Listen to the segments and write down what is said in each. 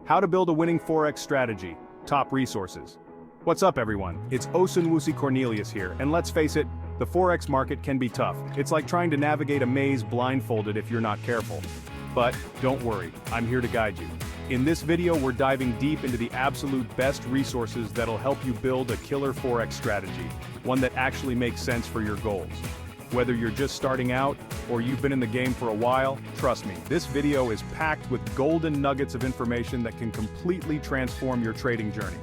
How to build a winning Forex strategy, top resources. What's up everyone, it's Osunwusi Cornelius here, and let's face it, the Forex market can be tough. It's like trying to navigate a maze blindfolded if you're not careful. But don't worry, I'm here to guide you. In this video we're diving deep into the absolute best resources that'll help you build a killer Forex strategy, one that actually makes sense for your goals. Whether you're just starting out, or you've been in the game for a while, trust me, this video is packed with golden nuggets of information that can completely transform your trading journey.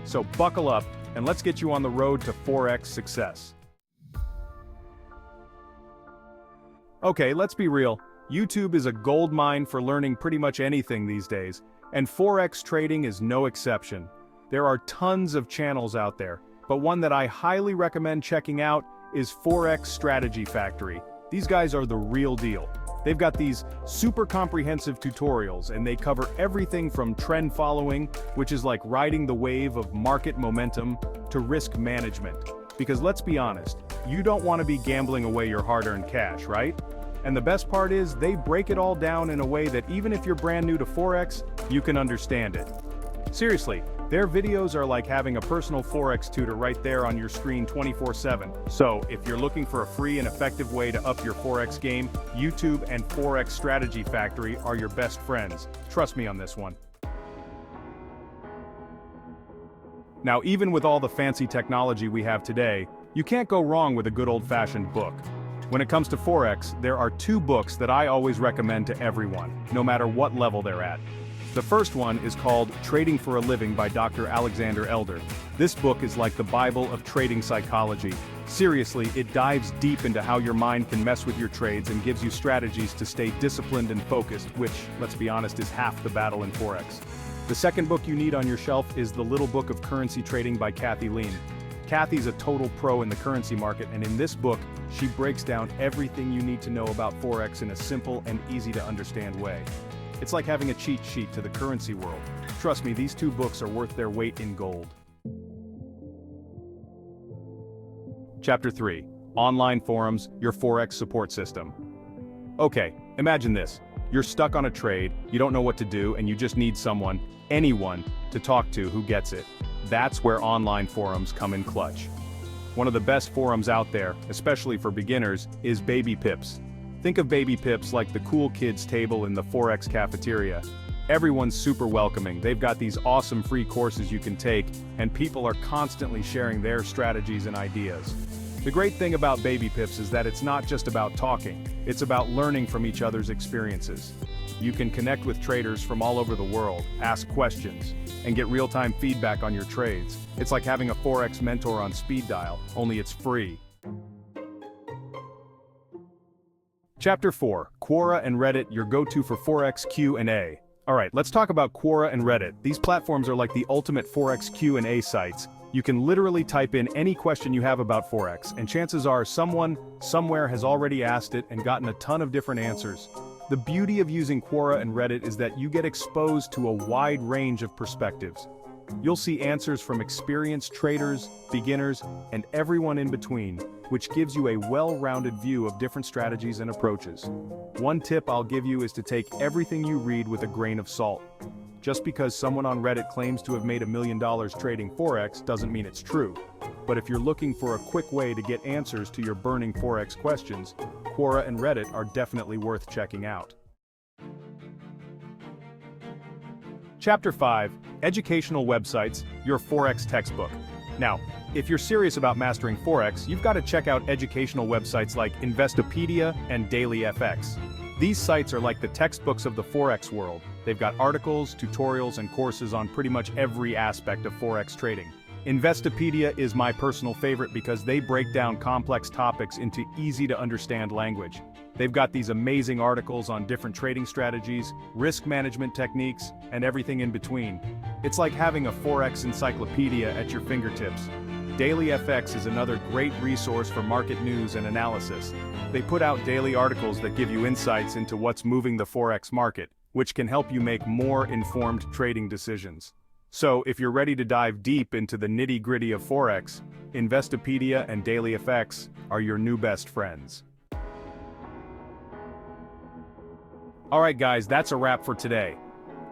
So buckle up, and let's get you on the road to Forex success. Okay, let's be real. YouTube is a goldmine for learning pretty much anything these days, and Forex trading is no exception. There are tons of channels out there, but one that I highly recommend checking out is Forex Strategy Factory. These guys are the real deal. They've got these super comprehensive tutorials, and they cover everything from trend following, which is like riding the wave of market momentum, to risk management. Because let's be honest, you don't want to be gambling away your hard-earned cash, right? And the best part is, they break it all down in a way that even if you're brand new to Forex, you can understand it. Seriously, their videos are like having a personal Forex tutor right there on your screen 24/7. So, if you're looking for a free and effective way to up your Forex game, YouTube and Forex Strategy Factory are your best friends. Trust me on this one. Now, even with all the fancy technology we have today, you can't go wrong with a good old-fashioned book. When it comes to Forex, there are two books that I always recommend to everyone, no matter what level they're at. The first one is called Trading for a Living by Dr. Alexander Elder. This book is like the Bible of trading psychology. Seriously, it dives deep into how your mind can mess with your trades and gives you strategies to stay disciplined and focused, which, let's be honest, is half the battle in Forex. The second book you need on your shelf is The Little Book of Currency Trading by Kathy Lean. Kathy's a total pro in the currency market, and in this book, she breaks down everything you need to know about Forex in a simple and easy to understand way. It's like having a cheat sheet to the currency world. Trust me, these two books are worth their weight in gold. Chapter 3. Online Forums, Your Forex Support System. Okay, imagine this. You're stuck on a trade, you don't know what to do, and you just need someone, anyone, to talk to who gets it. That's where online forums come in clutch. One of the best forums out there, especially for beginners, is Baby Pips. Think of Baby Pips like the cool kids table in the Forex cafeteria. Everyone's super welcoming, they've got these awesome free courses you can take, and people are constantly sharing their strategies and ideas. The great thing about Baby Pips is that it's not just about talking, it's about learning from each other's experiences. You can connect with traders from all over the world, ask questions, and get real-time feedback on your trades. It's like having a Forex mentor on speed dial, only it's free. Chapter 4. Quora and Reddit, your go-to for Forex Q&A. Alright, let's talk about Quora and Reddit. These platforms are like the ultimate Forex Q&A sites. You can literally type in any question you have about Forex, and chances are someone, somewhere has already asked it and gotten a ton of different answers. The beauty of using Quora and Reddit is that you get exposed to a wide range of perspectives. You'll see answers from experienced traders, beginners, and everyone in between, which gives you a well-rounded view of different strategies and approaches. One tip I'll give you is to take everything you read with a grain of salt. Just because someone on Reddit claims to have made $1 million trading Forex doesn't mean it's true. But if you're looking for a quick way to get answers to your burning Forex questions, Quora and Reddit are definitely worth checking out. Chapter 5. Educational Websites, Your Forex Textbook. Now, if you're serious about mastering Forex, you've got to check out educational websites like Investopedia and DailyFX. These sites are like the textbooks of the Forex world. They've got articles, tutorials, and courses on pretty much every aspect of Forex trading. Investopedia is my personal favorite because they break down complex topics into easy-to-understand language. They've got these amazing articles on different trading strategies, risk management techniques, and everything in between. It's like having a Forex encyclopedia at your fingertips. DailyFX is another great resource for market news and analysis. They put out daily articles that give you insights into what's moving the Forex market, which can help you make more informed trading decisions. So, if you're ready to dive deep into the nitty-gritty of Forex, Investopedia and DailyFX are your new best friends. Alright guys, that's a wrap for today.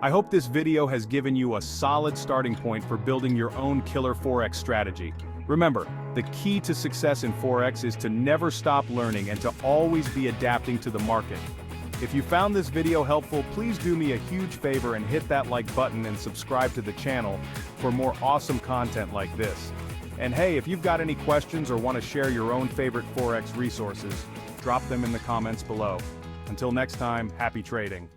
I hope this video has given you a solid starting point for building your own killer Forex strategy. Remember, the key to success in Forex is to never stop learning and to always be adapting to the market. If you found this video helpful, please do me a huge favor and hit that like button and subscribe to the channel for more awesome content like this. And hey, if you've got any questions or want to share your own favorite Forex resources, drop them in the comments below. Until next time, happy trading.